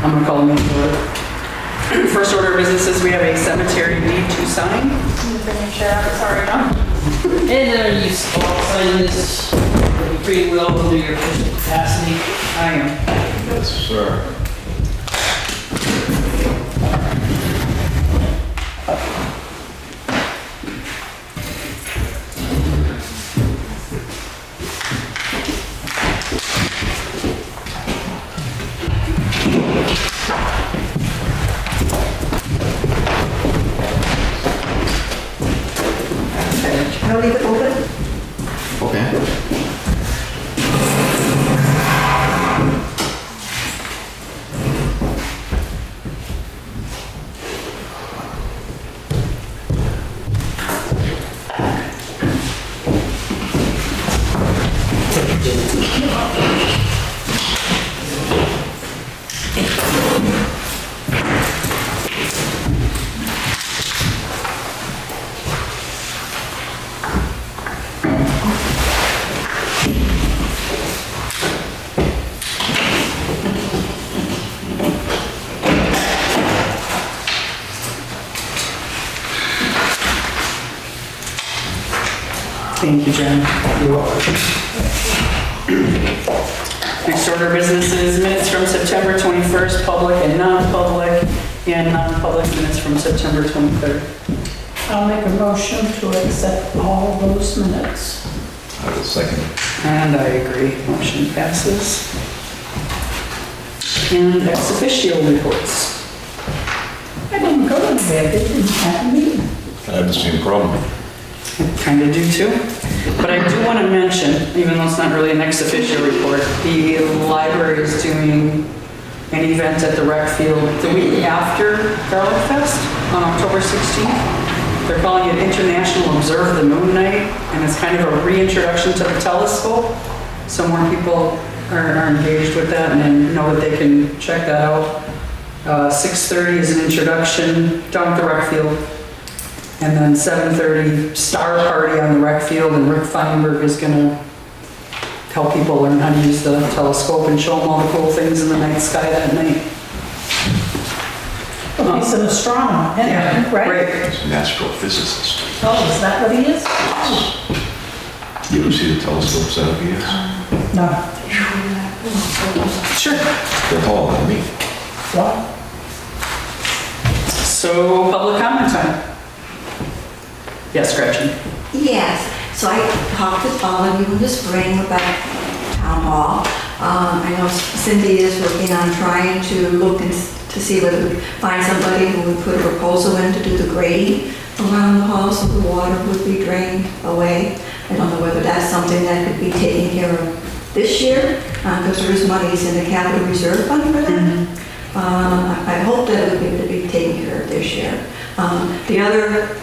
I'm gonna call them in order. First order of business is we have a cemetery deed to sign. Sorry, no. And you all sign this free will under your official capacity. I am. Yes, sir. I'll leave it open. Okay. Thank you, Jen. You're welcome. Next order of business is minutes from September 21st, public and non-public, and non-public minutes from September 23rd. I'll make a motion to accept all those minutes. I will second it. And I agree, motion passes. And ex officio reports. I didn't go to bed, they didn't have me. I have the same problem. Kind of do too. But I do want to mention, even though it's not really an ex officio report, the library is doing an event at the rec field the week after Garlic Fest on October 16th. They're calling it International Observe the Moon Night, and it's kind of a reintroduction to the telescope. So more people are engaged with that and know that they can check that out. 6:30 is an introduction down at the rec field. And then 7:30, star party on the rec field, and Rick Feinberg is gonna help people learn how to use the telescope and show them all the cool things in the night sky that night. Well, he's an astronomer, Yeah, right? He's an astrophysicist. Oh, is that what he is? You ever see the telescope setup he has? No. Sure. They're taller than me. What? So, public comment time. Yes, Gretchen. Yes, so I talked with all of you in the spring about town hall. I know Cindy is working on trying to look and to see whether we find somebody who would put a proposal in to do the grading around the hall so the water would be drained away. I don't know whether that's something that could be taken care of this year, because there is monies in the capital reserve fund for that. I hope that it would be able to be taken care of this year. The other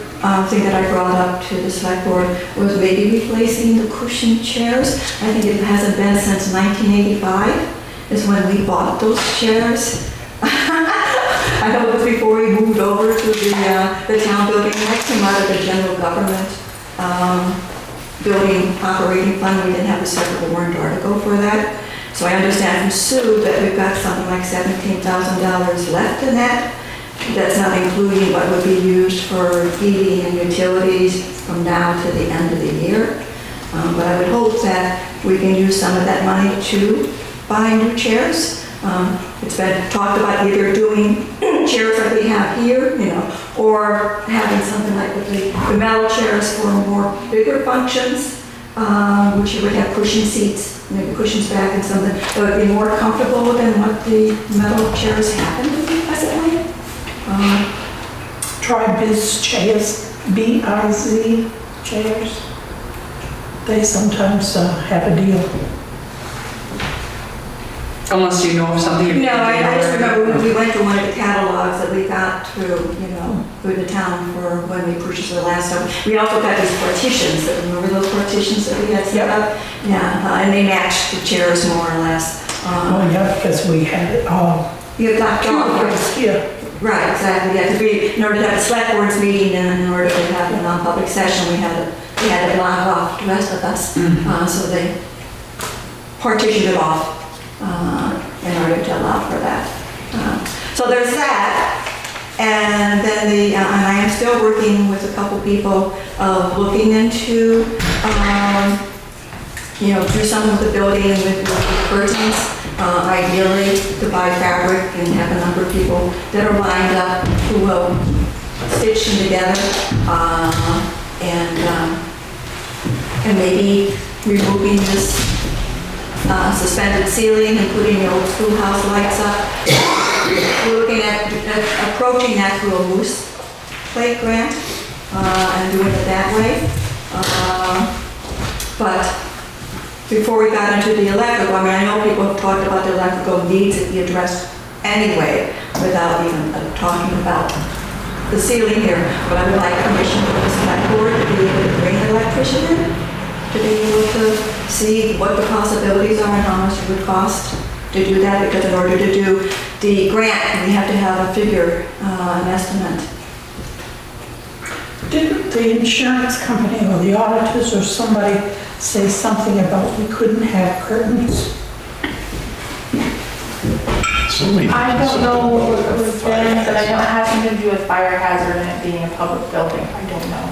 thing that I brought up to the select board was maybe replacing the cushion chairs. I think it hasn't been since 1985 is when we bought those chairs. I know it was before we moved over to the town building. Next came out of the general government building operating fund. We didn't have a separate warrant article for that. So I understand from Sue that we've got something like $17,000 left in that. That's not including what would be used for heating and utilities from now to the end of the year. But I would hope that we can use some of that money to buy new chairs. It's been talked about either doing chairs like we have here, or having something like with the metal chairs for more bigger functions, which you would have cushion seats, maybe cushions back and something that would be more comfortable than what the metal chairs happen to be presently. Try Biz chairs, B-I-Z chairs. They sometimes have a deal. Unless you know of something. No, I just remember we went to one of the catalogs that we got through, through the town for when we purchased the last time. We also got these partitions, remember those partitions that we had set up? Yeah, and they matched the chairs more or less. Oh, yeah, because we had it all. You got Yeah. Right, exactly, yeah, because in order to have a select boards meeting and in order to have a non-public session, we had to block off the rest of us. So they partitioned it off in order to allow for that. So there's that. And then and I am still working with a couple people looking into, do some of the building with curtains, ideally to buy fabric and have a number of people that are lined up who will stitch them together, and maybe removing this suspended ceiling and putting the old schoolhouse lights up. We're looking at approaching that through a moose plate grant and doing it that way. But before we got into the electrical, I mean, I know people have talked about the electrical needs to be addressed anyway without even talking about the ceiling here. But I would like permission from the select board to be able to bring an electrician in, to be able to see what the possibilities are and how much it would cost to do that, because in order to do the grant, we have to have a figure, an estimate. Did the insurance company or the auditors or somebody say something about we couldn't have curtains? I don't know what was there, but I know it has something to do with fire hazard and it being a public building. I don't know.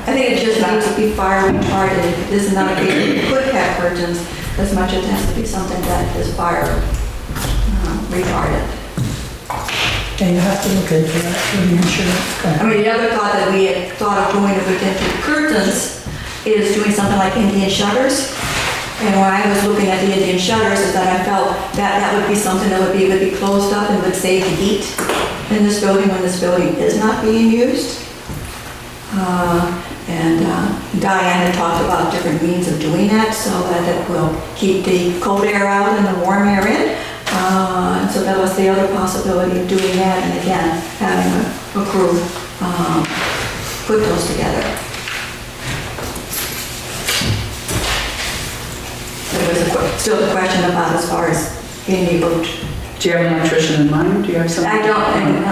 I think it just needs to be fire retarded. This is not a case where you could have curtains, as much as it has to be something that is fire retarded. And you have to look into that with the insurance I company. mean, the other thought that we had thought of doing with into curtains is doing something like Indian shutters. And when I was looking at the Indian shutters, is that I felt that that would be something that would be closed up and would save the heat in this building when this building is not being used. Diane had talked about different means of doing that so that it will keep the cold air out and the warm air in. So that was the other possibility of doing that, and again, having a crew put those together. There was still a question about as far as being able to... Do you have an electrician in mind? Do you have something? I don't, and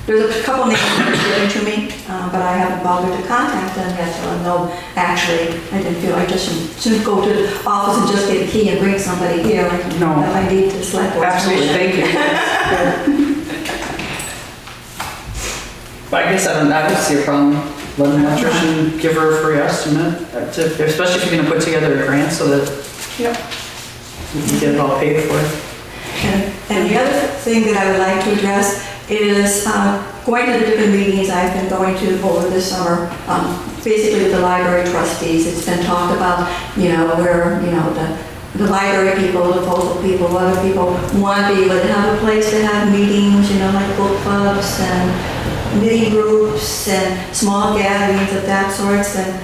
there's a couple names that were given to me, but I haven't bothered to contact them yet, so I know actually, I didn't feel I just shouldn't go to the office and just get a key and bring somebody here. No. That I need to select. Absolutely, thank you. But I guess I don't see a problem. Let an electrician give her a free estimate, especially if you're gonna put together a grant so that you can get it all paid for. And the other thing that I would like to address is going to the different meetings I've been going to over this summer, basically with the library trustees. It's been talked about, where, the library people, the local people, other people want to be able to have a place to have meetings, like book clubs and knitting groups and small gatherings of that sort. And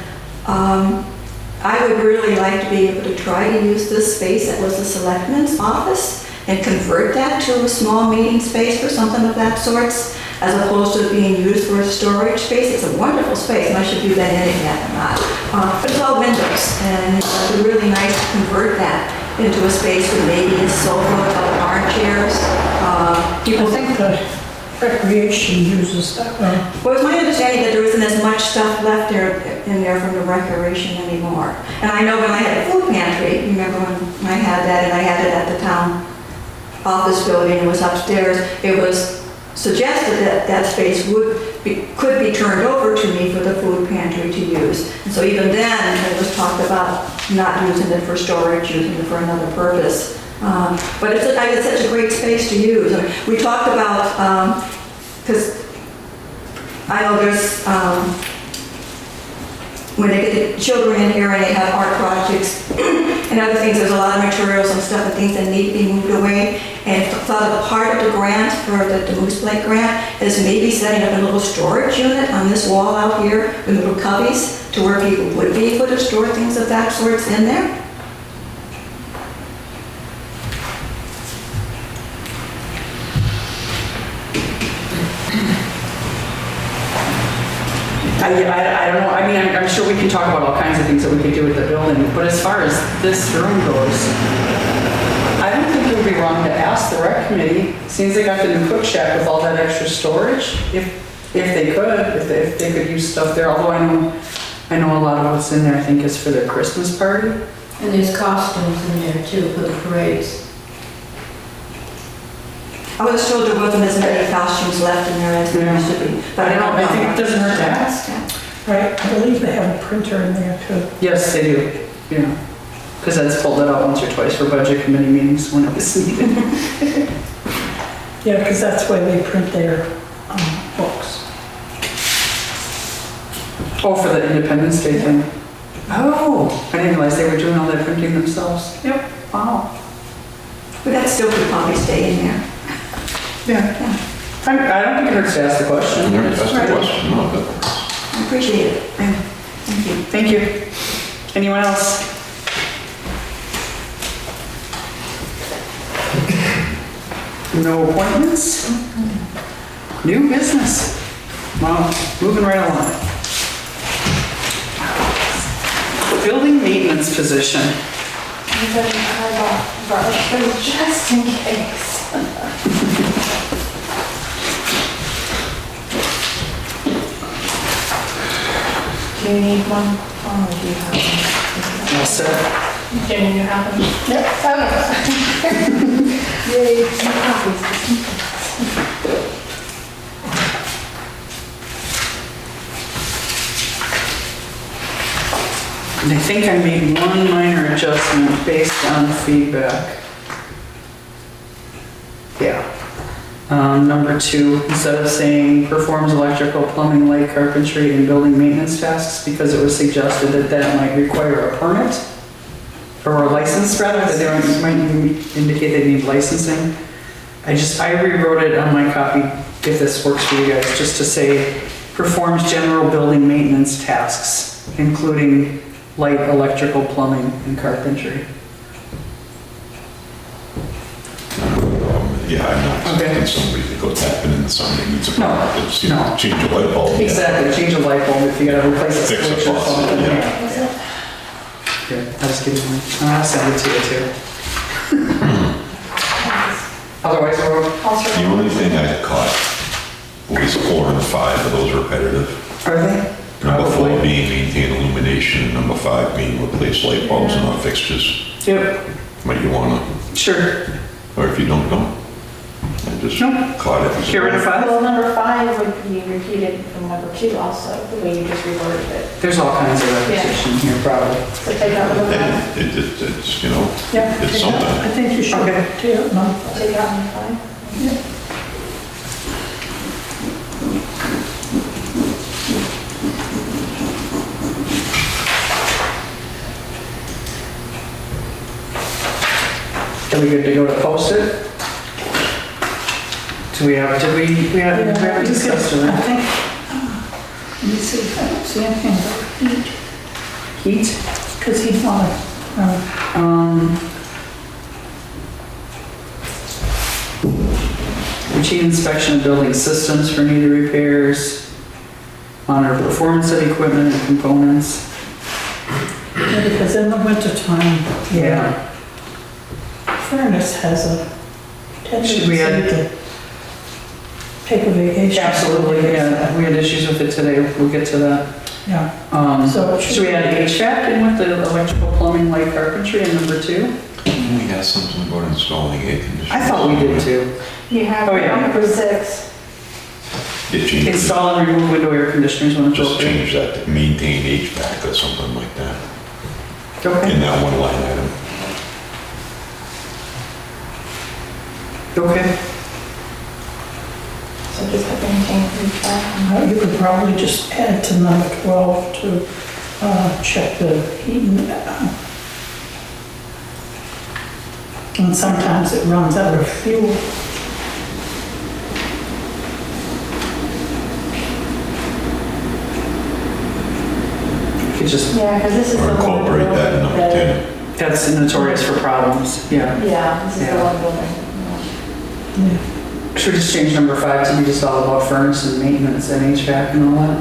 I would really like to be able to try to use this space that was the Selectmans office and convert that to a small meeting space for something of that sort, as opposed to being used for a storage space. It's a wonderful space, and I should do that in it yet or not. But it's all windows, and it would be really nice to convert that into a space with maybe a sofa, a couple armchairs. I think the recreation uses that well. Well, it's my understanding that there isn't as much stuff left in there from the recreation anymore. And I know when I had a food pantry, remember when I had that, and I had it at the town office building, it was upstairs, it was suggested that that space could be turned over to me for the food pantry to use. And so even then, it was talked about not using it for storage, using it for another purpose. But it's such a great space to use. I mean, we talked about, because I know there's, when they get the children in here and they have art projects and other things, there's a lot of materials and stuff and things that need to be moved away. And thought of part of the grant for the Moose Plate grant is maybe setting up a little storage unit on this wall out here with little cubbies to where people would be able to store things of that sort in there. I don't know, I mean, I'm sure we can talk about all kinds of things that we could do with the building, but as far as this room goes, I don't think it would be wrong to ask the rec committee, since they got the new cook shack with all that extra storage, if they could use stuff there, although I know a lot of what's in there, I think, is for their Christmas party. And there's costumes in there too for the parades. I was told there wasn't as many costumes left in there as there used to be, but I don't know. I think it doesn't hurt to ask. Yeah. Right, I believe they have a printer in there too. Yes, they do, yeah. Because Ed's pulled it out once or twice for budget committee meetings when it was needed. Yeah, because that's where they print their books. Oh, for the Independence Day thing? Oh, I didn't realize they were doing all that printing themselves. Yep, wow. But that still could probably stay in there. Yeah. I don't think it hurts to ask the question. That's the question, no, that- I appreciate it. Thank you. Thank you. Anyone else? No appointments? New business? Wow, moving right along. Building maintenance position. Everybody had brought just in case. Do you need one? Or do you have one? All set. Jenny, you have them? Yep. Okay. Yay, some copies. And I think I made one minor adjustment based on feedback. Yeah. Number 2, instead of saying performs electrical, plumbing, light carpentry, and building maintenance tasks, because it was suggested that that might require a permit, or a license rather, that they might indicate they need licensing. I rewrote it on my copy, if this works for you guys, just to say performs general building maintenance tasks, including light, electrical, plumbing, and carpentry. Yeah, I'm not Okay. expecting somebody to go tapping into something that needs a No, permit. It's, you know, no. change a light bulb. yeah. Exactly, change a light bulb if you gotta replace a Fix a switch or faucet, something. yeah. Good, I'll just give you one. I'll send it to you too. Otherwise, we're, The only thing I caught was 4 and 5 of those repetitive. are they? Number 4 Probably. being maintain illumination, and number 5 being replace light bulbs and not fixtures. Yep, But you wanna, sure. or if you don't. I just Nope. caught it. Get rid of 5? Well, number 5 would be repeated from number 2 also, the way you just reworded it. There's all kinds of repetition here, probably. So take out number 5. And it's, you know, Yeah, it's take out- something. I think you should Okay. take out number Take out number 5. Are we good to go to post it? Do we have, we haven't discussed it, I right? think, let me see if I don't see anything about heat, Heat? because he's not Routine inspection of building systems for needed repairs, monitor performance of equipment and components. because in the wintertime, Yeah. furnace has a Should we tendency add- to take a vacation. Absolutely, yeah, we had issues with it today, we'll get to that. Yeah, So- Should we add HVAC in with the electrical, plumbing, light carpentry in number 2? We got something about installing air conditioning. I thought we did too. You have Oh, yeah. number 6. It changes. Install and remove window air conditioners when Just appropriate. change that to maintain HVAC or something like that, Okay, in that one line item. okay. So just put maintain HVAC. You could probably just add to number 12 to check the heating. And sometimes it runs out of fuel. You could just, Yeah, because this is Or the one. incorporate that in number 10. that's notorious for problems, yeah. Yeah, this is Yeah. the one building. Yeah. Should we just change number 5 to be just all about furnace and maintenance and HVAC and all that?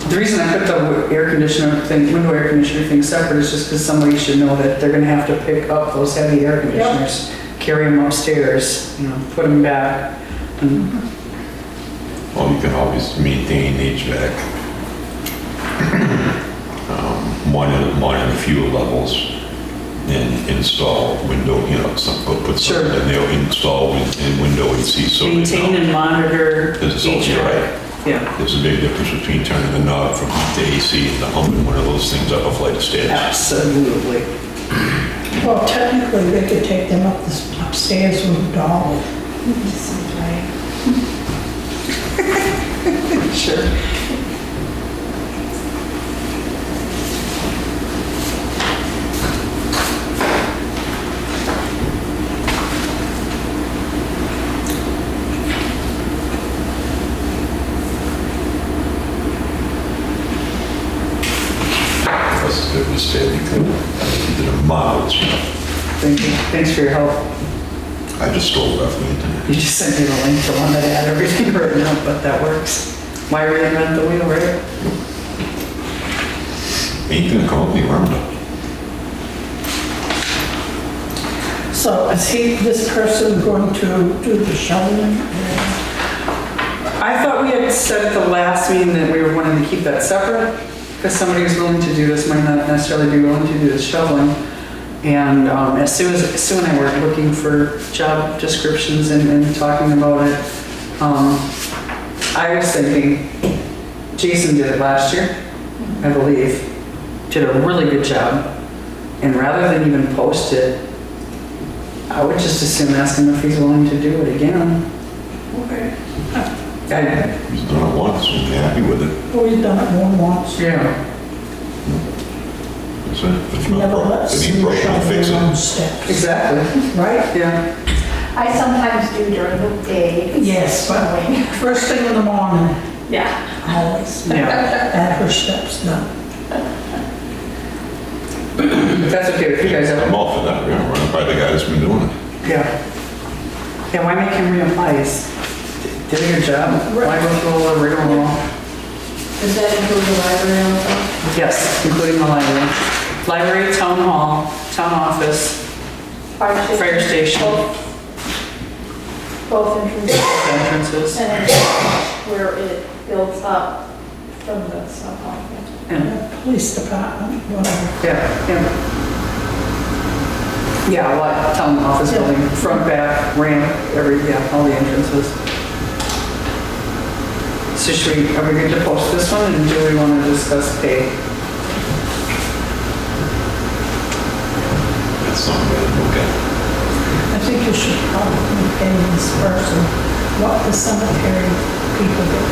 The reason I put the air conditioner thing, window air conditioner thing separate is just because somebody should know that they're gonna have to pick up those heavy air conditioners, carry them upstairs, you know, put them back. And Well, you can always maintain HVAC. Monitor the fuel levels and install window, you know, put something Sure. in there, install in window would see so many. maintain and monitor This is all HVAC. right. Yeah, There's a big difference between turning the knob from heat to AC and humping one of those things up a flight of stairs. absolutely. Well, technically, they could take them upstairs with a dolly. Sure. Because it was fairly good. He did a marvelous job. Thank you. Thanks for your help. I just stole it off the internet. You just sent me the link to one that had everything written up, but that works. Why reinvent the wheel, right? Ain't gonna come up any around it. So is this person going to do the shoveling? I thought we had said at the last meeting that we were wanting to keep that separate, because somebody who's willing to do this might not necessarily be willing to do the shoveling. And as Sue and I were looking for job descriptions and talking about it, I was thinking, Jason did it last year, I believe, did a really good job. And rather than even post it, I would just as soon ask him if he's willing to do it again. Okay. He's done it once, and you're happy with it. Well, we've done it more than once. Yeah. That's it. If not Never broke, let if he Sue broke, shovel don't fix her own it. steps. Exactly. Right? Yeah. I sometimes do during the day. Yes, but Snowing. first thing in the morning, Yeah. always. Yeah. At her steps done. If that's okay with you guys, I I'm would. all for that. We're gonna run it by the guy that's been doing it. Yeah. Yeah, why make him reapply? He's did a good job. Why go through all the rigmarole? Does that include the library also? Yes, including the library. Library, town hall, town office, fire station, Both entrances. entrances. And then where it builds up from the sub hall. Yeah, Police department, whatever. yeah. Yeah, a lot, town office building, front, back, ramp, all the entrances. So are we going to post this one, and do we want to discuss pay? That's something to look at. I think you should probably pay this person what the cemetery people get.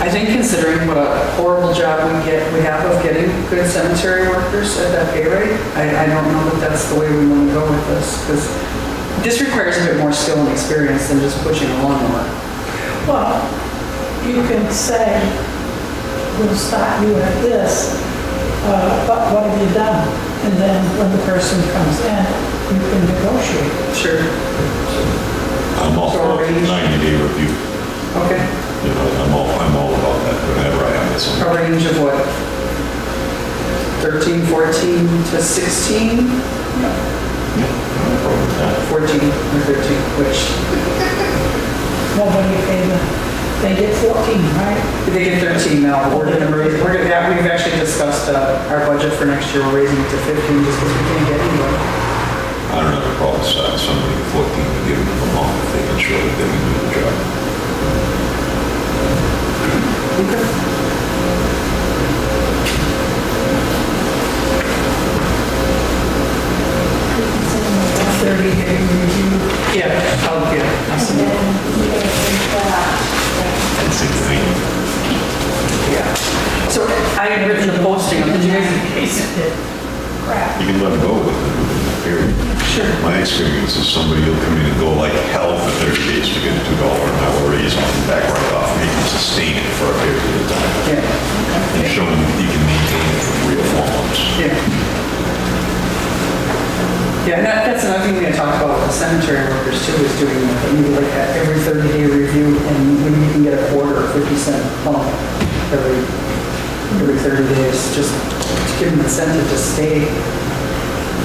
I think considering what a horrible job we have of getting good cemetery workers at that pay rate, I don't know that that's the way we want to go with this, because this requires a bit more skill and experience than just pushing a lawnmower. Well, you can say, we'll start you at this, but what have you done? And then when the person comes in, you can negotiate. Sure. I'm all So for a range- 90-day review. Okay. You know, I'm all about that whenever I have this. A range of what? 13, 14 to 16? Yeah, no problem with that. 14 or 13, which Well, what do you pay them? They get 14, right? they get 13 now. We're gonna raise, we've actually discussed our budget for next year. We're raising it to 15 just because we can't get anybody. I don't have a problem starting somebody at 14 to give them a month if they can show that they can do the job. Okay. 30-day review. Yeah, I'll And see. then you gotta finish that. That's insane. Yeah. So I had written the posting, did you guys? Crap. You can let them go with it, period. Sure. My experience is somebody will come in and go like hell for 30 days to get a $2 an hour raise and back right off and you can sustain it for a period of time. Yeah, And show them that you can maintain it for 3 or 4 months. yeah. Yeah, and that's another thing we had talked about with the cemetery workers too, is doing maybe like that every 30-day review, and when you can get a quarter or 50 cent bump every 30 days, just to give them incentive to stay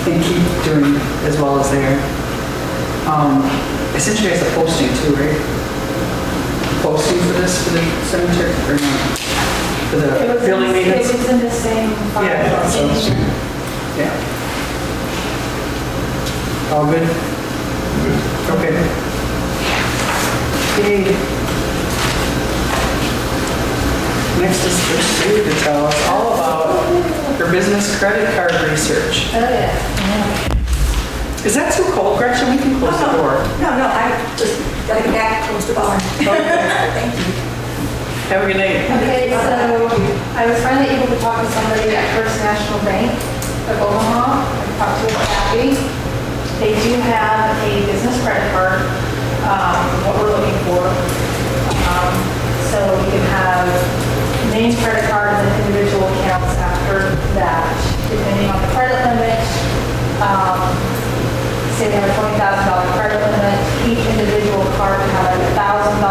and keep doing as well as they are. Essentially, it's a posting too, right? Posting for this, for the cemetery, or not? For the building It maintenance? was in the same file. Yeah, so, yeah. All good? Good. Okay. Okay. Next is for Sue to tell us all about her business credit card research. Oh, yeah. Is that too cold, Gretchen? We can close the door. No, I just gotta get back, close the bar. Thank you. Have a good night. Okay, so I was finally able to talk to somebody at First National Bank of Omaha. I talked to Kathy. They do have a business credit card, what we're looking for. So we can have main credit card and then individual accounts after that, depending on the credit limit. Say they have a $20,000 credit limit, each individual card would have like $1,000,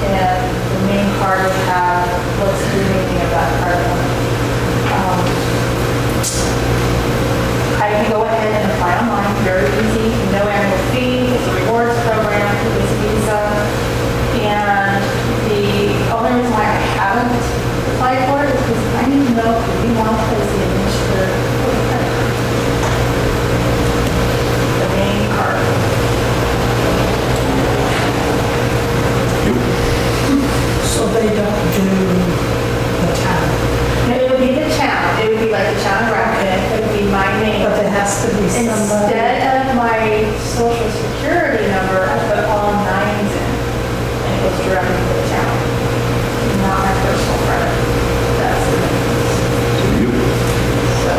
and the main card would have what's the remaining of that credit limit. I can go ahead and apply online, very easy, no annual fee, it's a rewards program, it's Visa. And the only reason why I haven't applied for it is because I need to know if we want to place the administrator for the credit card. The main card. So they don't do the town, And it would be the town, it would be like the town of Grafton, it would be my name. but there has to be somebody. Instead of my social security number, I put all nines in, and it goes directly to the town, not my personal credit. That's the difference. So,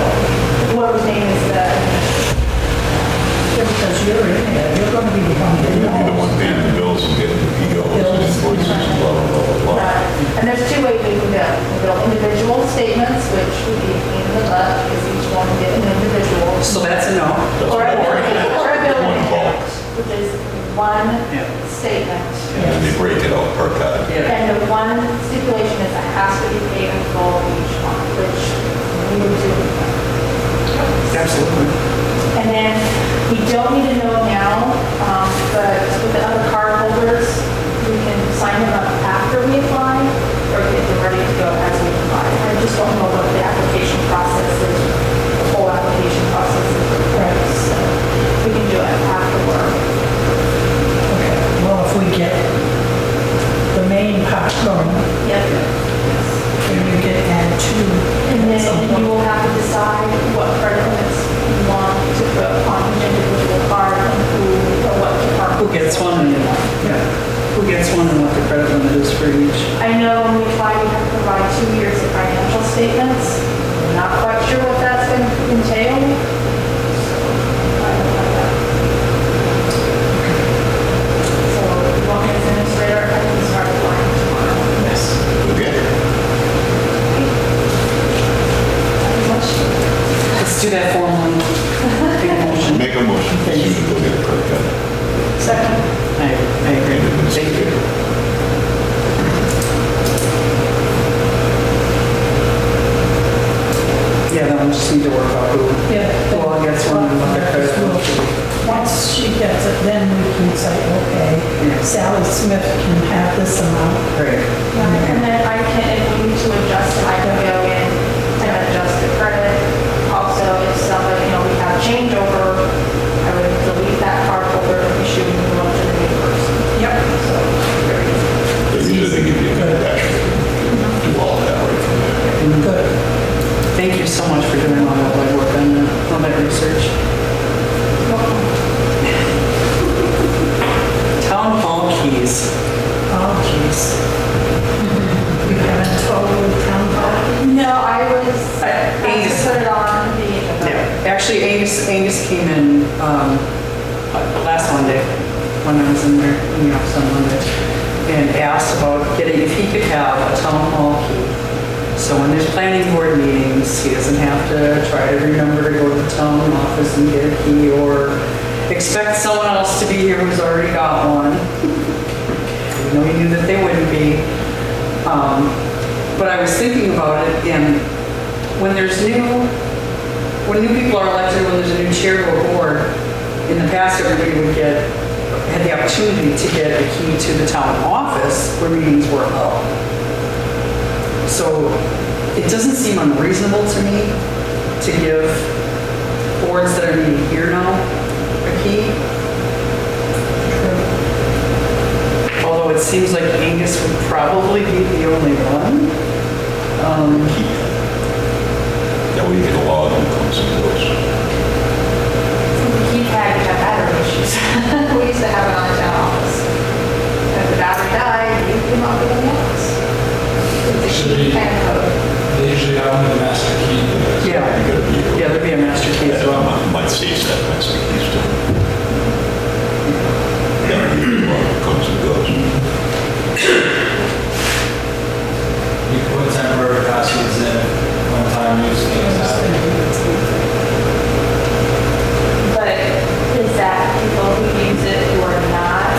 whoever's name is the, Yeah, because you're in there, you're gonna be the one that You'll be the one knows. paying the bills and getting the POs and invoices and blah, blah, blah, blah, blah. and there's two ways we can bill. We bill individual statements, which would be a pain in the butt, because each one would get an individual. So that's a no. Or a billing, or a billing One bulk. account, which is one Yeah. statement. And then they break it out per card. Yeah. And the one stipulation is it has to be paid in full each month, which we would do. Absolutely. And then we don't need to know now, but with the other card holders, we can sign them up after we apply or get them ready to go as we apply. I just don't know what the application process is, the whole application process is. Right. So we can do it after work. Okay, well, if we get the main part going, Yep. then you get add two. And then you will have to decide what credit limits you want to put on each individual card and who or what department. Who gets one and, yeah, who gets one and what the credit limit is for each. I know when we apply, we have to provide 2 years of financial statements. I'm not quite sure what that's going to entail. So, I don't know that. So if you want me as administrator, I can start applying tomorrow. Yes. Okay. Let's do that formally. Take a motion. Make a motion for you to go get a credit card. Second. I agree. Thank you. Yeah, then we just need to work out who all gets one and what the credit limit should be. Once she gets it, then we can say, okay, Sally Smith can have this amount. Great. And then I can, if we need to adjust it, I can go in and adjust the credit. Also, if somebody, we have changeover, I would delete that card holder and issue a new one to the new person. Yep. So, very easy. Usually they give you a dashboard and do all of that right from there. Good. Thank you so much for doing all that legwork on that research. Town hall keys. Oh, jeez. You haven't told with town hall? No, I was, I Angus. just put it on the agenda. Yeah, actually Angus came in last Monday, when I was in there, in the office on Monday, and asked about if he could have a town hall key. So when there's planning board meetings, he doesn't have to try to remember to go to the town office and get a key or expect someone else to be here who's already got one. Even though he knew that they wouldn't be. But I was thinking about it, and when new people are elected, when there's a new chair to a board, in the past everybody had the opportunity to get a key to the town office where meetings were held. So it doesn't seem unreasonable to me to give boards that are meeting here now a key. seems like Angus would probably be the only one. That way you get a lot of them comes and goes. Keith had battery issues. We used to have it on the town office. If the battery died, you came up with a mix. It's a Should key be- kind of code. They usually have them with a master key. Yeah. You gotta be able. Yeah, there'd be a master key as well. Might save that master keys too. That way you get a lot of them comes and goes. You can put temporary passwords in, one-time use things out. But is that people who use it who are not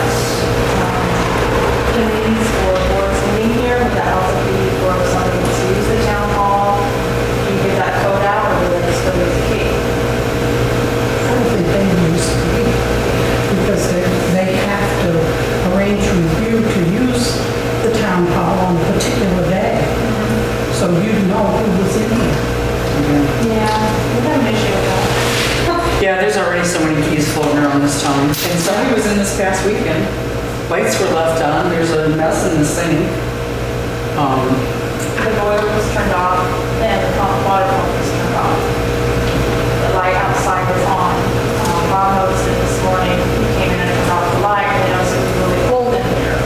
committees or boards meeting here? Would that also be for somebody to use the town hall? Do you give that code out or do they just go use the key? I don't think they use the key, because they have to arrange with you to use the town hall on a particular day. So you'd know who was in here. Yeah, we have an issue with that. Yeah, there's already so many keys floating around this town. And somebody was in this past weekend. Lights were left on, there's a mess in the sink. The boiler was turned off and the water pump was turned off. The light outside was on. Bob noticed it this morning. He came in and turned off the light and noticed it was really cold in here.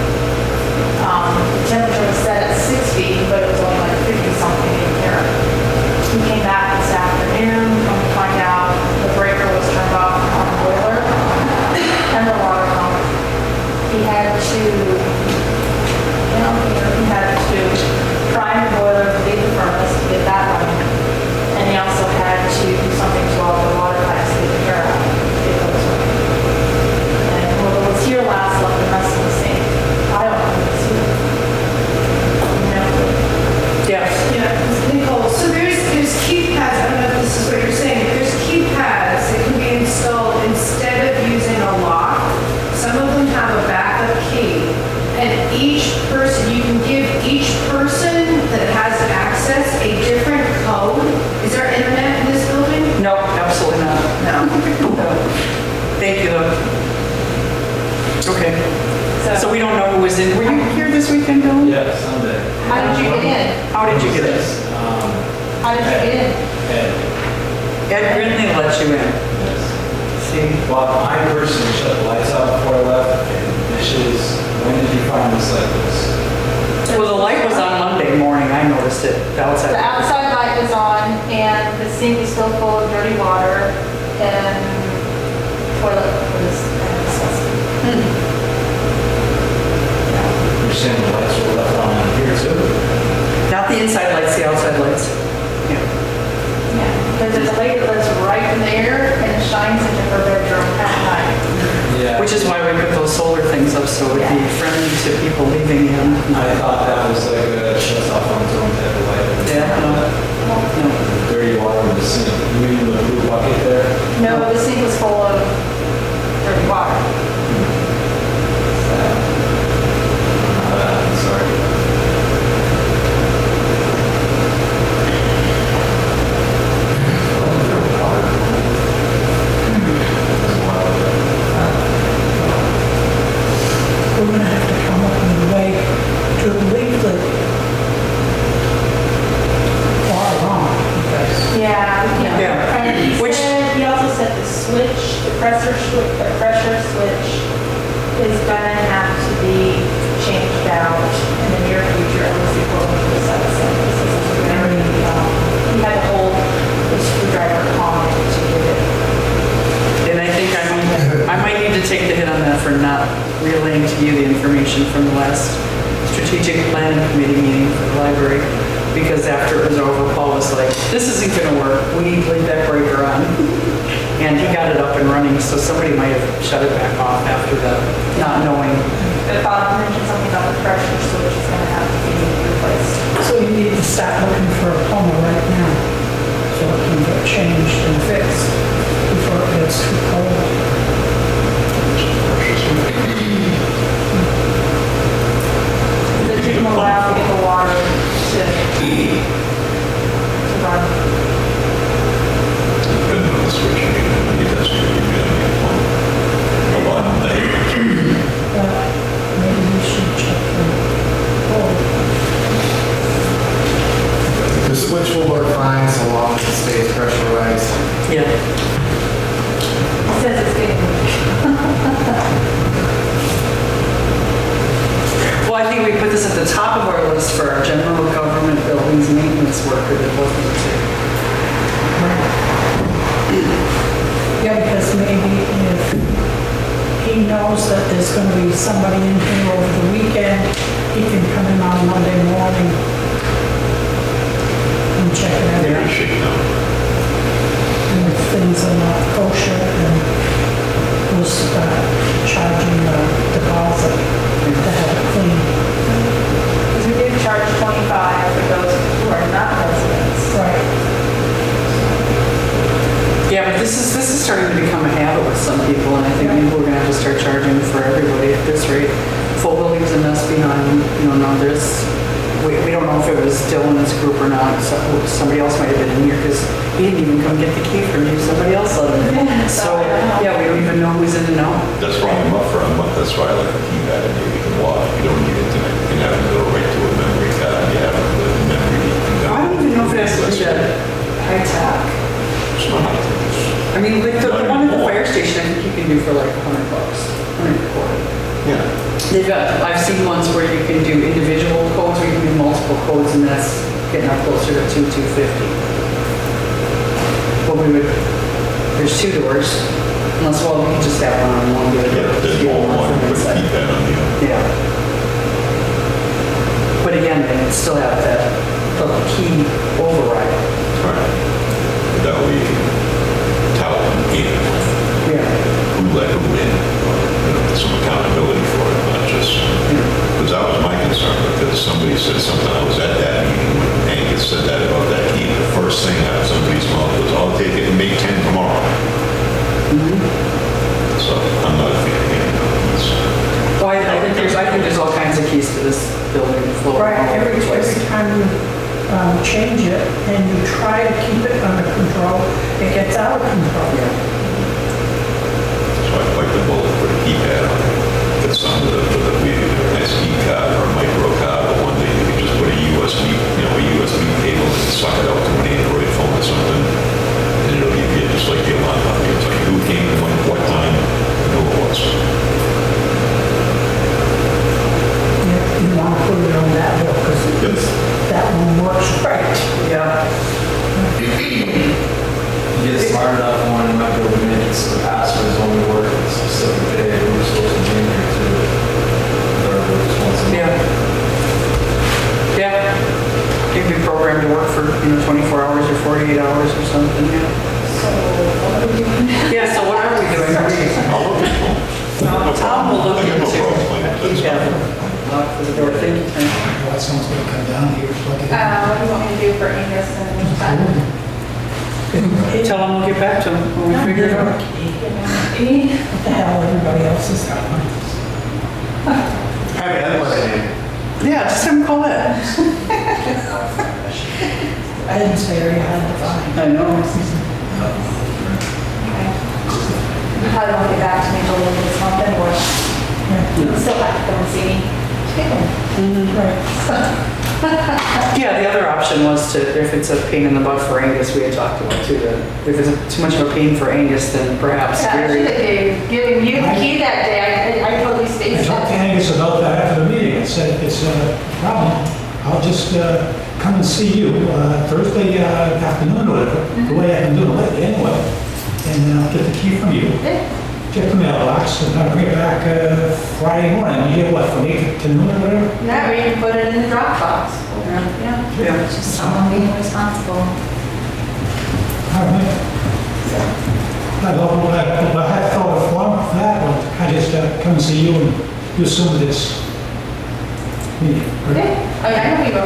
The temperature was set at 60, but it was only like 50 something in here. He came back this afternoon, come to find out the breaker was turned off on the boiler and the water pump. He had to, he had to prime the boiler, leave the furnace to get that running. And he also had to do something to all the water pipes to get the air out, to get those running. And whoever was here last left the rest of the sink. I don't know who was here. No. Yes. Yeah, Nicole, so there's keypads, I don't know if this is what you're saying, but there's keypads that can be installed instead of using a lock. Some of them have a backup key, and each person, you can give each person that has access a different code. Is there internet in this building? No, absolutely not. No. No. Thank you, though. Okay. So we don't know who was in. Were you here this weekend, Bill? Yeah, Sunday. How did you get in? How did you get in? How did you get in? Ed. Ed Grinley let you in. Yes. See? Well, I personally shut the lights out before I left. Dishes, when did you find this like this? Well, the light was on Monday morning. I noticed it. The outside. The outside light was on and the sink is still full of dirty water and toilet was kind of disgusting. You're saying the lights were left on in here too? Not the inside lights, the outside lights. Yeah. Yeah, because there's a lady that lives right in there and it shines into her bedroom at night. Yeah. Which is why we put those solar things up, so it'd be friendly to people leaving in. I thought that was like a shuts off on its own type of light. Yeah, no. Dirty water in the sink. You mean the blue bucket there? No, the sink was full of dirty water. So, Sorry. We're gonna have to come up with a way to leave the water on, because yeah, Yeah. And he also said the switch, the pressure switch is gonna have to be changed out in the near future, at least according to the site. This is very, he had to hold the screwdriver on it to get it. And I think I might need to take the hit on that for not relaying to you the information from the last strategic planning committee meeting for the library. Because after it was over, Paul was like, this isn't gonna work, we need to leave that breaker on. And he got it up and running, so somebody might have shut it back off after the, not knowing. But Bob mentioned something about the pressure switch is gonna have to be replaced. so you need to start looking for a plumber right now, so it can get changed and fixed before it gets too cold. It took him a while to get the water to run. Depending on the switch, you need that switch, you need a lot of that. But maybe we should check top of our list for our general government buildings maintenance worker that wasn't there. Yeah, because maybe if he knows that there's gonna be somebody in here over the weekend, he can come in on Monday morning and check it out. Pretty shaken up. And if things are not kosher, then we'll start charging the deposit to have it clean. Because we do charge 25 for those who are not residents. Right. Yeah, but this is starting to become a habit with some people, and I think maybe we're gonna have to start charging for everybody at this rate. Full building's a mess behind, no, there's, we don't know if it was Dylan's group or not, somebody else might have been in here, because he didn't even come get the key from you, somebody else let him in. So, yeah, we don't even know who's in and out. That's why I'm up for a month, that's why I like to keep that in there, you can log, you don't need internet, you can have it go right to a memory card, you have it with a memory. I don't even know if it has to be that high tech. It's not high tech. I mean, like the one at the fire station, I think you can do for like $100, $140. Yeah. They've got, I've seen ones where you can do individual codes, or you can do multiple codes, and that's getting up closer to $250. But there's two doors, unless, well, we can just have one on one, the other Yeah, door. there's more one, but keep that on the other. Yeah. But again, they still have that little key override. Right. That way you can tell them, Yeah. who let who in, some accountability for it, not just, because that was my concern, because somebody said something, I was at that meeting when Angus said that about that key, the first thing out of somebody's mouth was, I'll take it and make 10 tomorrow. So I'm not a fan of handing out keys. Well, I think there's all kinds of keys to this building floor. Right, every time you change it and you try to keep it under control, it gets out of control. So I'd like the bullet put a keypad on it. If it's on with an SD card or a micro card, or one that you can just put a USB, a USB cable and suck it out to an Android phone or something. And it'll give you just like the alarm company. It's like who came and when, what time, and who it was. Yeah, you want to put it on that bill because that one works right. Yeah. You get smart enough one, you might be able to make it so the passwords only work in a specific day, we're supposed to change it to whatever it's once a month. Yeah. Yeah. You can be programmed to work for, 24 hours or 48 hours or something, yeah. So what are we doing? Yeah, so what are we doing? Tom will look into lock for the door. Thank you, Tom. Well, someone's gonna come down here, plug it in. What do you want me to do for Angus and Tell him we'll get back to him when we figure it out. What the hell everybody else is doing? Have Ed let it in. Yeah, just have him call that. Ed's very hard to find. I know. You probably won't get back to me until later this month anyway. You still have to come and see me. Right. Yeah, the other option was to, if it's a pain in the butt for Angus, we had talked about too, that if it's too much of a pain for Angus, then perhaps Yeah, I should Gary. have given you the key that day. I totally I spaced talked to it. Angus about that after the meeting. I said, if it's a problem, I'll just come and see you Thursday afternoon or whatever, the way I can do it anyway. And then I'll get the key from you. Check the mailbox and I'll bring it back Friday morning. You get what, from 8 to noon or whatever? Yeah, or you can put it in the Dropbox. Yeah. Yeah. It's just someone being responsible. All right. I had thought of one for that one. I just come and see you and you assume that it's me. Okay. Oh, yeah, I know you are.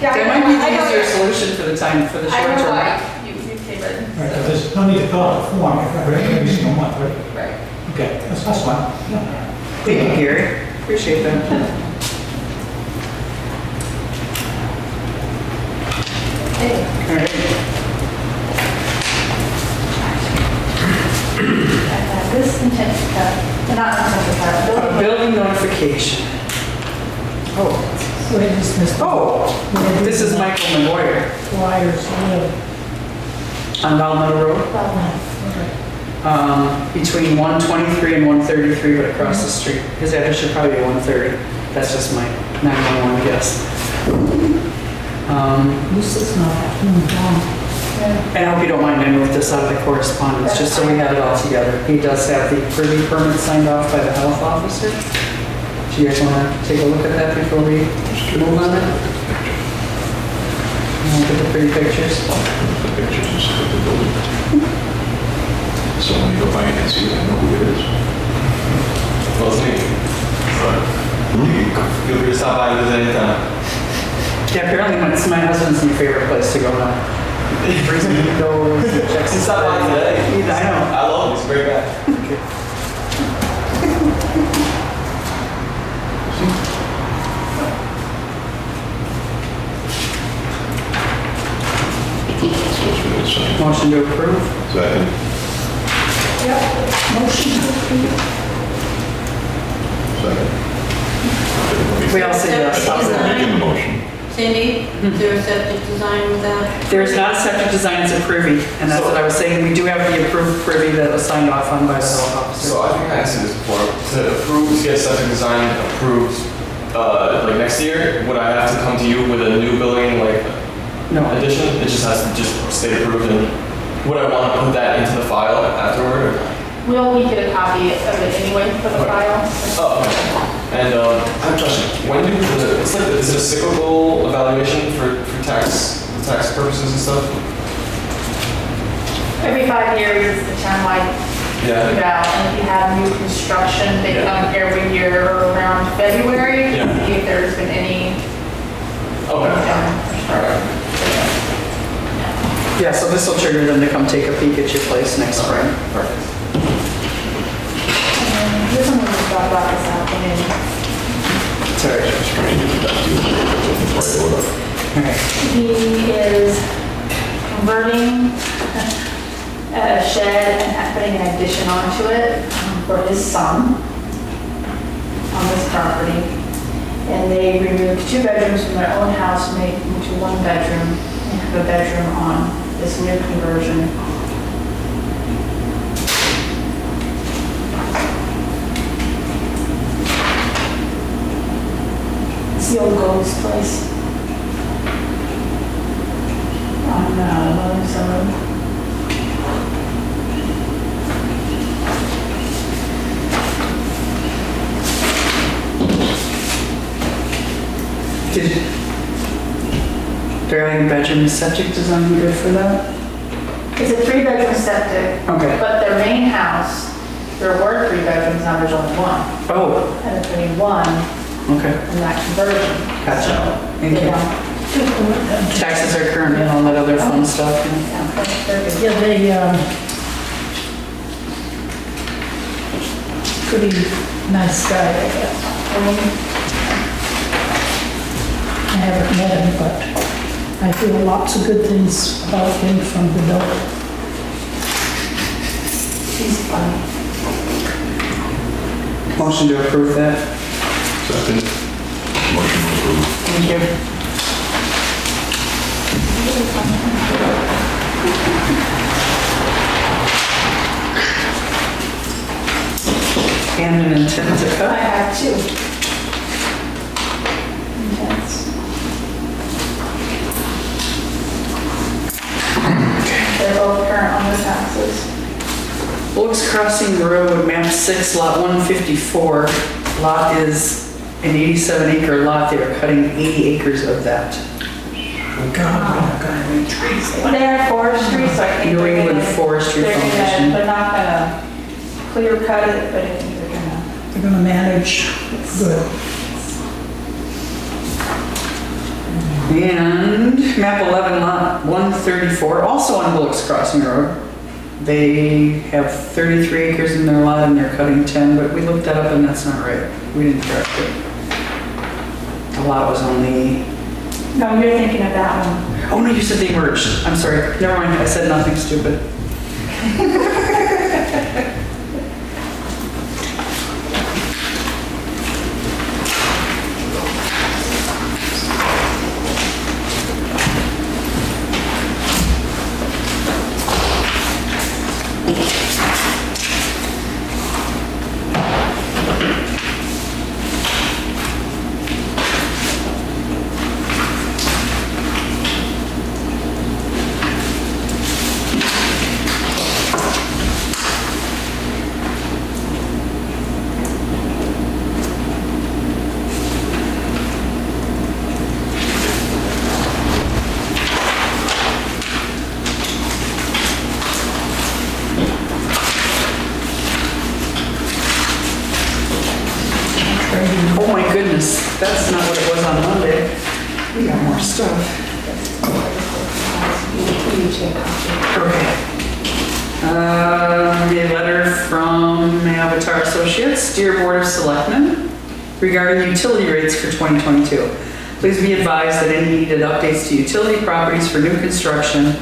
Yeah, That might be the easier solution for the time, for the I short know term. why. You favored. All right, but there's no need to fill out the form every single month, right? Right. Okay, that's fine. Yeah. Thank you, Gary. Appreciate that. Hey. All right. This intent, not intent, Building notification. Oh, Where does Mr. this is Michael McGuire Flyers live? on Valmeadow Road. Between 123 and 133, but across the street. His address should probably be 130. That's just my 911 guess. At least it's not happening wrong. And I hope you don't mind, I moved this out of the correspondence, just so we have it all together. He does have the privy permit signed off by the health officer. Do you guys want to take a look at that before we move on it? Look at the pretty pictures. The pictures and stuff of the building. So when you go by and see it, I know who it is. Well, it's me. Feel free to stop by and visit anytime. Yeah, apparently my husband's my favorite place to go now. Brings me to go check He stopped by today. I know. I love him. He's a great guy. Supposed to be the same. Motion to approve. Second. Motion to approve. Second. We all say yes. Making the motion. Cindy, is there a septic design with that? There's not a septic design, it's a privy, and that's what I was saying. We do have the approved privy that was signed off on by the health officer. So I think I asked you this before. To approve, to get septic design approved, like next year, would I have to come to you with a new building, like No, addition? It just has to just stay approved, and would I want to put that into the file afterward? Or? We'll need get a copy of it anyway for the file. Oh, okay. And I have a question. When do it's like is it a cyclical evaluation for tax purposes and stuff? Every 5 years, it's the townwide Yeah. eval, and if you have new construction, they Yeah. come every year around February, Yeah. to see if there's been any Okay. Alright. yeah, so this will trigger them to come take a peek at your place next spring. Perfect. And this one we just talked about this afternoon. Sorry. It's strange if that's you. It's right order. All right. He is converting a shed and putting an addition onto it for his son on this property. And they removed 2 bedrooms from their own house, made it into 1 bedroom, and have a bedroom on this new conversion. It's the old Gold's place. On Williamson Road. Varying bedroom septic design good for that? It's a 3-bedroom septic, Okay. but their main house, there were 3 bedrooms, now there's only 1. Oh, And they're putting 1 okay. in that conversion. Gotcha. Thank They you. want- Taxes are current and all that other fun stuff. yeah. Yeah, they're good. Yeah, they, pretty nice guy, I guess. I haven't met him, but I hear lots of good things about him from the builder. He's funny. Motion to approve that. Second. Motion approved. Thank you. And an intent to I cut. have 2. Intents. They're both current on their taxes. Oaks Crossing Road, map 6, lot 154. Lot is an 87-acre lot. They are cutting 80 acres of that. They're forestry, so I think New they're England gonna- Forestry they're gonna- Foundation. They're not gonna clear cut it, but I think they're gonna. They're gonna manage good. And map 11, lot 134, also on Bullocks Crossing Road. They have 33 acres in their lot and they're cutting 10, but we looked that up and that's not right. We didn't correct it. The lot was only, No, you're thinking of that one. oh no, you said they merged. I'm sorry, never mind, I said nothing stupid. Oh my goodness, that's not what it was on Monday. We got more stuff. Okay. A letter from Avatar Associates, Dear Board of Selectmen, regarding utility rates for 2022. Please be advised that any needed updates to utility properties for new construction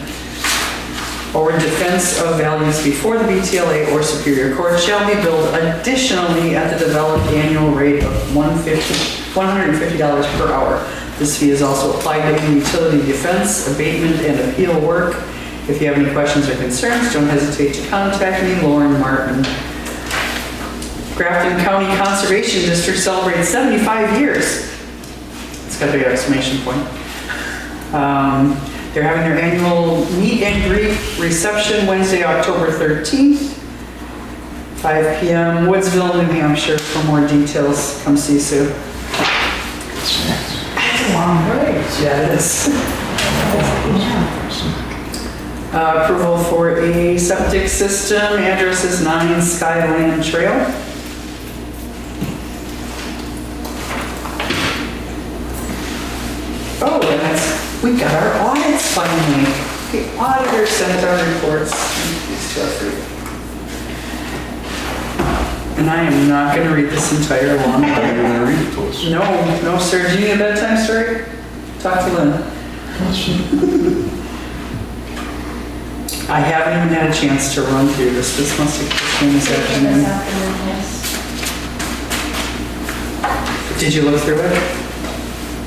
or defense of values before the BTLA or Superior Court shall be billed additionally at the developed annual rate of $150 per hour. This fee is also applied to any utility defense, abatement, and appeal work. If you have any questions or concerns, don't hesitate to contact me, Lauren Martin. Grafton County Conservation District celebrates 75 years. It's got a big exclamation point. They're having their annual meet and greet reception Wednesday, October 13th, 5 p.m. Woodsville, New Hampshire. For more details, come see Sue. That's a long way. Yeah, it is. Approval for a septic system. Address is 9 Skyland Trail. Oh, and we got our audits finally. The auditor sent our reports. These two are free. And I am not going to read this entire long Are you gonna read it to us? No, sir. Do you need a bedtime story? Talk to Lynn. I haven't even had a chance to run through this. This must have just been this afternoon. Did you look through it?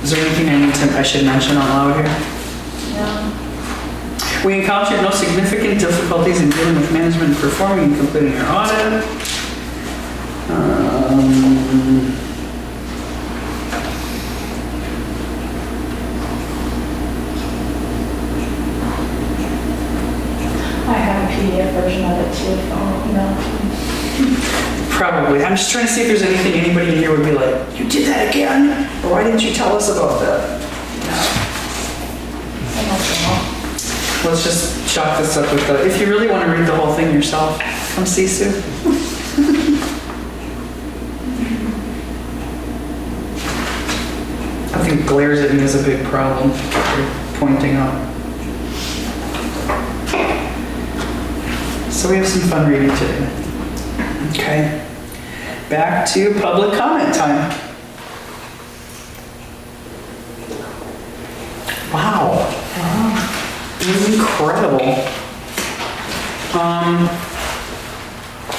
Is there anything I should mention out loud here? No. We encountered no significant difficulties in dealing with management performing and completing our audit. I have a PDF version of it too, if you know. Probably. I'm just trying to see if there's anything anybody in here would be like, you did that again? Or why didn't you tell us about that? Let's just chalk this up with if you really want to read the whole thing yourself, come see Sue. I think glares at me is a big problem, pointing out. So we have some fun reading today. Okay. Back to public comment time. Wow. Incredible.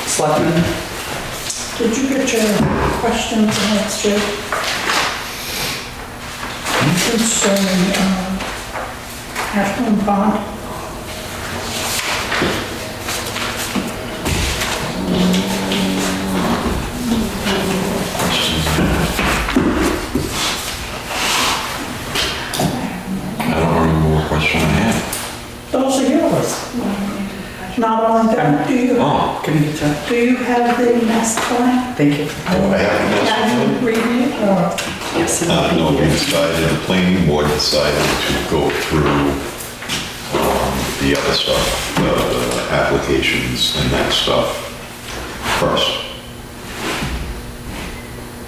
Selectmen? Did you get your questions answered concerning Grafton Pond? I don't remember what question I had. Those are yours. Not only that, do you Can you get that? have the master plan? Thank you. Do I have to Have you read it or? Yes. No, we decided, the planning board decided to go through the other stuff, the applications and that stuff first.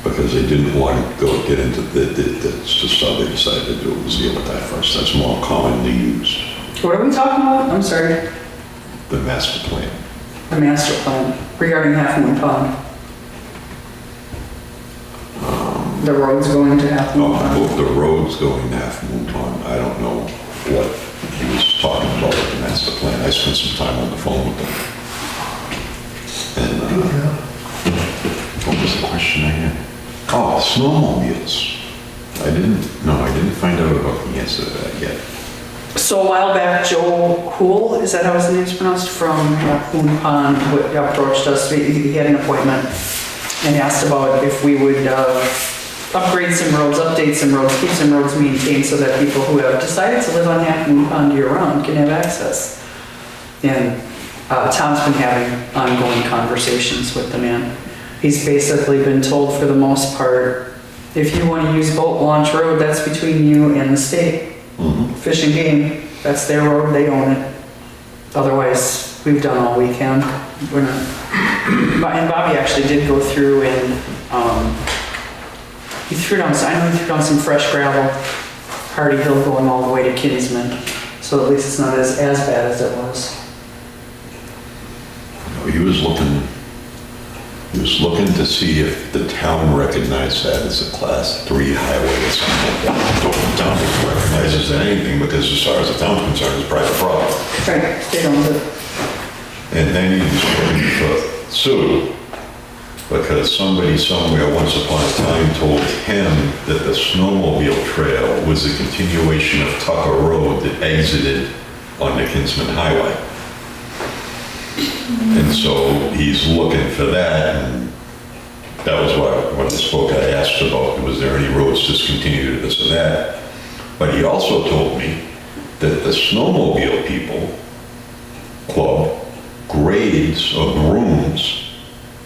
Because they didn't want to get into that's just how they decided to do it, was deal with that first. That's more commonly used, What are we talking about? I'm sorry. the master plan. The master plan regarding Half Moon Pond. The road's going to Half Moon Pond. The road's going to Half Moon Pond. I don't know what he was talking about with the master plan. I spent some time on the phone with him. And what was the question I had? Oh, snowmobiles. I didn't find out about the answer to that yet. So a while back, Joe Hool, is that how his name's pronounced, from Half Moon Pond, approached us. He had an appointment and asked about if we would upgrade some roads, update some roads, keep some roads maintained so that people who have decided to live on Half Moon Pond year-round can have access. And Tom's been having ongoing conversations with the man. He's basically been told, for the most part, if you want to use Boat Launch Road, that's between you and the state. Fish and Game, that's their road, they own it. Otherwise, we've done all we can. We're not. And Bobby actually did go through and He threw down, I know he threw down some fresh gravel, Hardy Hill going all the way to Kinsman, so at least it's not as bad as it was. He was looking to see if the town recognized that as a class 3 highway or something like that. I don't know if the town recognizes anything because as far as the town's concerned, it's private property. Right, they don't do it. And then he was looking for Sue because somebody somewhere once upon a time told him that the snowmobile trail was a continuation of Tucker Road that exited on the Kinsman Highway. And so he's looking for that, and that was why when I spoke, I asked about, was there any roads discontinued, this and that. But he also told me that the snowmobile people club grades or grooms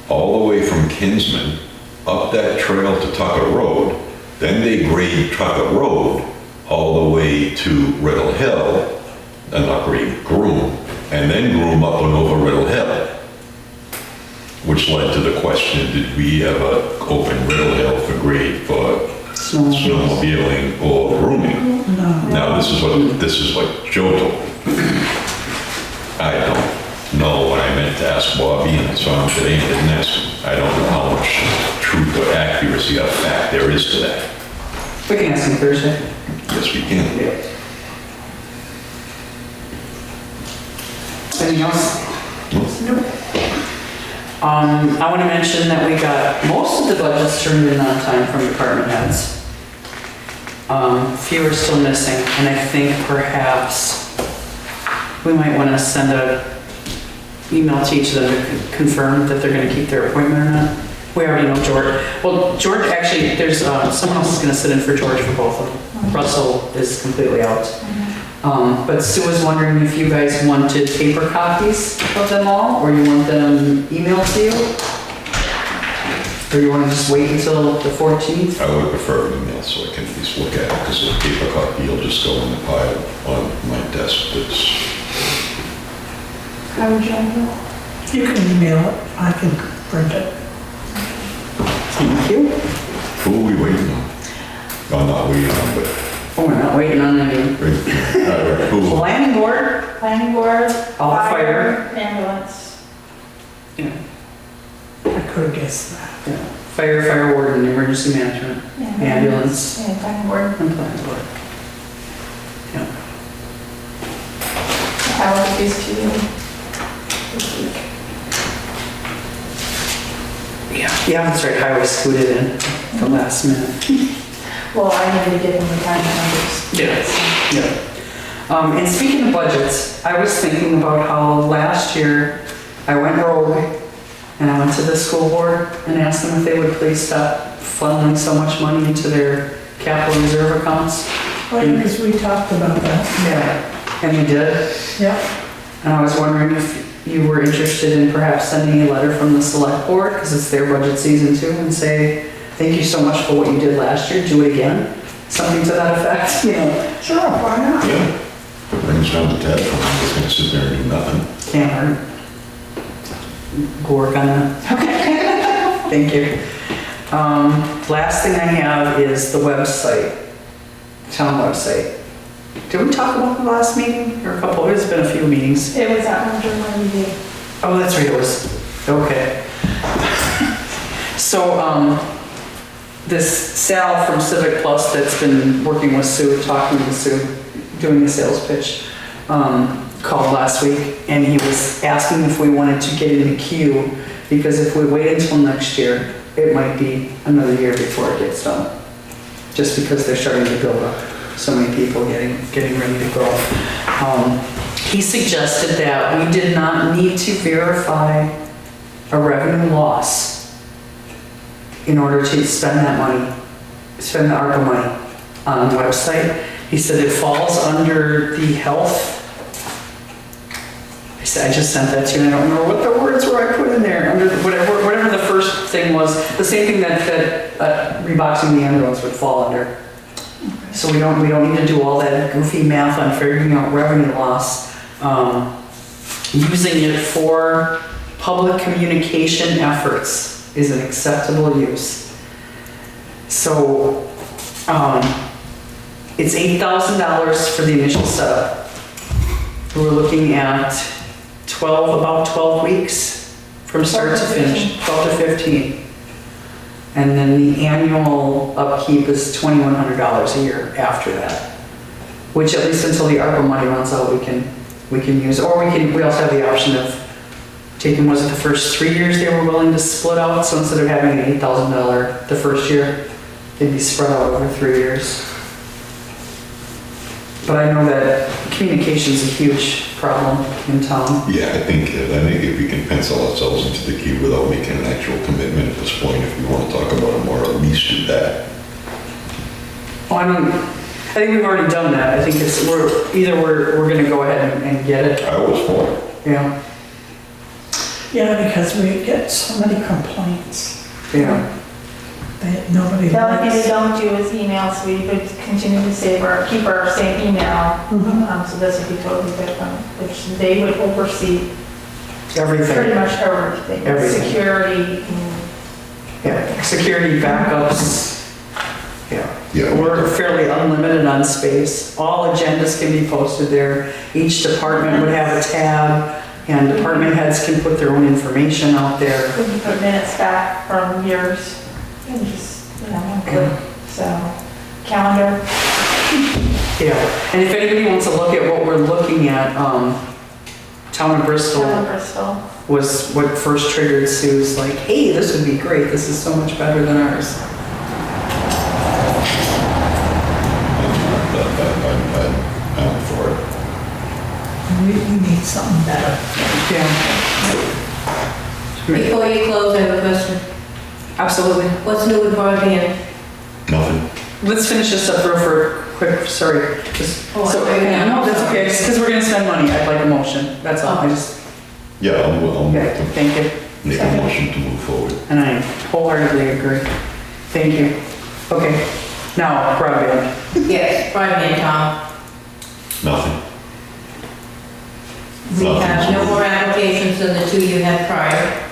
all the way from Kinsman up that trail to Tucker Road. Then they grade Tucker Road all the way to Riddle Hill, and not grade, groom, and then groom up and over Riddle Hill. Which led to the question, did we ever open Riddle Hill for grade for snowmobiling or grooming? No. Now, this is what Joe told me. I don't know what I meant to ask Bobby, and I saw him today and didn't ask him. I don't know how much truth or accuracy of fact there is to that. We can ask him Thursday. Yes, we can. Yeah. Anything else? Nope. I want to mention that we got most of the budgets turned in on time from department heads. Few are still missing, and I think perhaps we might want to send a email to each of them to confirm that they're going to keep their appointment or not. We already know George. Well, George, actually, there's someone else is going to sit in for George for both of them. Russell is completely out. But Sue was wondering if you guys wanted paper copies of them all, or you want them emailed to you? Or you want to just wait until the 14th? I would prefer an email so I can at least look at it, because a paper copy will just go in the pile on my desk that's... How would you like that? You can email it, I can print it. Thank you. Who are we waiting on? No, not waiting on, but... Oh, we're not waiting on any. Who? Planning board? Planning board, All fire, ambulance. Yeah. I could have guessed that. Yeah. Fire warden, emergency management, ambulance, And planning board. and planning board. Yeah. I will give these to you this week. Yeah, that's right, highway scooted in the last minute. Well, I need to give them the time numbers. Yeah. And speaking of budgets, I was thinking about how last year I went rogue and I went to the school board and asked them if they would please stop funneling so much money into their capital reserve accounts. Well, because we talked about that. Yeah. And we did. Yeah. And I was wondering if you were interested in perhaps sending a letter from the select board, because it's their budget season too, and say, thank you so much for what you did last year, do it again. Something to that effect, you know. Sure, why not? Yeah. If it brings down the tab, I'm just gonna sit there and do nothing. Can't hurt. Gorg on that. Okay. Thank you. Last thing I have is the website, town website. Did we talk about the last meeting? Or a couple, there's been a few meetings. It was at one during my meeting. Oh, that's right, it was, okay. So, this Sal from Civic Plus that's been working with Sue, talking to Sue, doing the sales pitch, called last week, and he was asking if we wanted to get in the queue, because if we wait until next year, it might be another year before it gets done. Just because they're starting to build up so many people getting ready to go. He suggested that we did not need to verify a revenue loss in order to spend that money, spend the ARPA money on the website. He said it falls under the health. I said, I just sent that to you, and I don't remember what the words were I put in there, under whatever the first thing was, the same thing that reboxing the ambulance would fall under. So we don't need to do all that goofy math on figuring out revenue loss. Using it for public communication efforts is an acceptable use. So, it's $8,000 for the initial setup. We're looking at about 12 weeks from start to finish, 12 to 15. And then the annual upkeep is $2,100 a year after that, which at least until the ARPA money runs out, we can use, or we also have the option of taking, was it the first 3 years they were willing to split out? So instead of having an $8,000 the first year, they'd be spread out over 3 years. But I know that communication is a huge problem in town. Yeah, I think if we can pencil ourselves into the queue without making an actual commitment at this point, if we want to talk about it more, at least do that. Well, I think we've already done that. I think we're gonna go ahead and get it. I was for it. Yeah, Yeah, because we get so many complaints yeah. that nobody The only thing they likes. don't do is email, so we would continue to keep our same email. So this would be totally different, which they would oversee pretty Everything. much everything. Everything. Security, Yeah, security backups. Yeah. Yeah. We're fairly unlimited on space. All agendas can be posted there. Each department would have a tab, and department heads can put their own information out there. we can put minutes back from years, and just, one click, so, calendar. Yeah, and if anybody wants to look at what we're looking at, Town of Bristol Town of Bristol. was what first triggered Sue's like, hey, this would be great. This is so much better than ours. I'm for it. We need something better. Yeah. Before you close, I have a question. Absolutely. What's new with broadband? Nothing. Let's finish this up real quick, sorry. Oh, So, sorry. no, that's okay, it's because we're gonna spend money, I'd like a motion, that's all, I just, Yeah, I'll okay, thank you. make a motion to move forward. And I wholeheartedly agree. Thank you. Okay, now, broadband. Yes, broadband, Tom. Nothing. We Nothing. have no more applications than the two you had prior.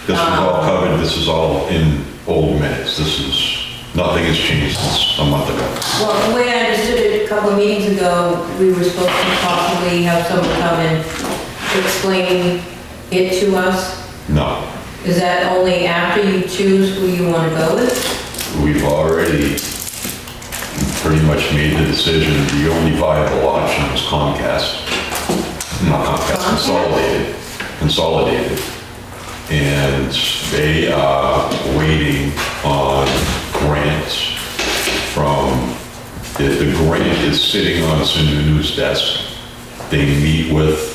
This was all covered, this is all in old minutes. Nothing has changed since a month ago. Well, the way I understood it a couple of meetings ago, we were supposed to possibly have someone come and explain it to us. No, Is that only after you choose who you want to go with? we've already pretty much made the decision. The only viable option was Comcast. Not Comcast, Consolidated. And they are waiting on grants from, the grant is sitting on Sundanu's desk. They meet with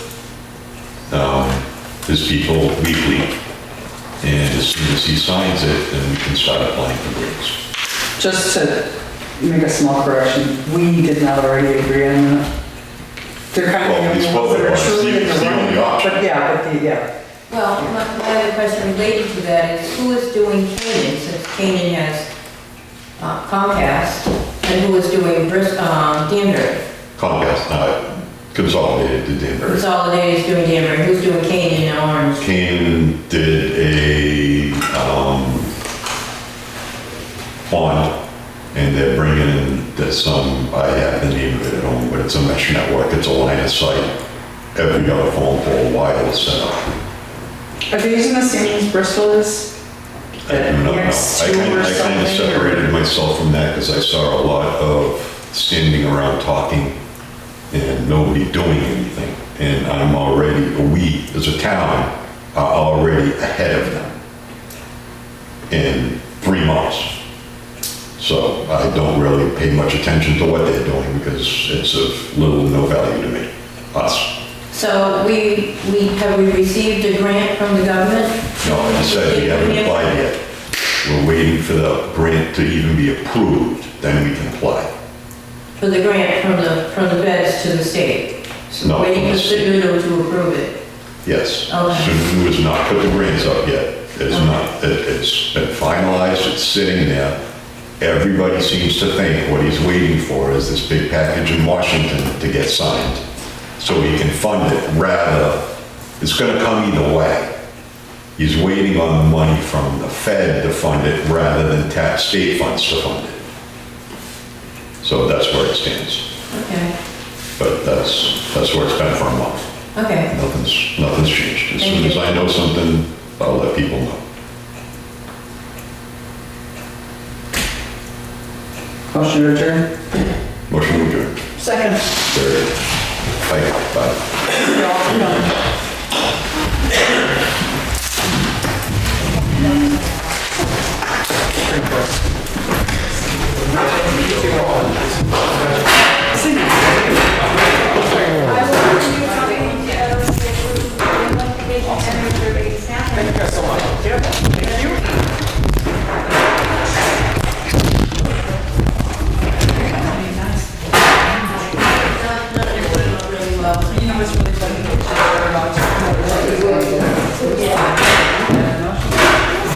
his people weekly, and as soon as he signs it, then we can start applying for grants. Just to make a small correction, we did not already agree on that. They're kind of Well, the we only spoke ones that are about it. truly in It's the the only running. option. But yeah. Well, my other question related to that is who is doing Canaan, since Canaan has Comcast, and who is doing Danbury? Comcast, Consolidated to Denver. Consolidated is doing Danbury, who's doing Canaan and Orange? Canaan did a bond, and they're bringing in some, I have the name of it at home, but it's a mesh network, it's a line of sight, every other phone pole, wireless setup. Are they using the same as Bristol is? I do not know. I kind of separated myself from that because I saw a lot of standing around talking and nobody doing anything. And we as a town are already ahead of them in 3 months. So I don't really pay much attention to what they're doing because it's of little to no value to me, us. So have we received a grant from the government? No, I said we haven't applied yet. We're waiting for the grant to even be approved, then we can apply. For the grant from the feds to the state? So No, waiting from for the state. Sununu to approve it? Yes. Okay. Sununu has not put the grants up yet. It's not, it's been finalized, it's sitting there. Everybody seems to think what he's waiting for is this big package in Washington to get signed, so he can fund it. Rather, it's gonna come either way. He's waiting on money from the Fed to fund it rather than tax state funds to fund it. So that's where it stands. Okay, But that's where it's been for a month. okay. Nothing's changed. As Thank soon you. as I know something, I'll let people know. Motion to adjourn? Motion to adjourn. Second. Third. Bye. Yeah.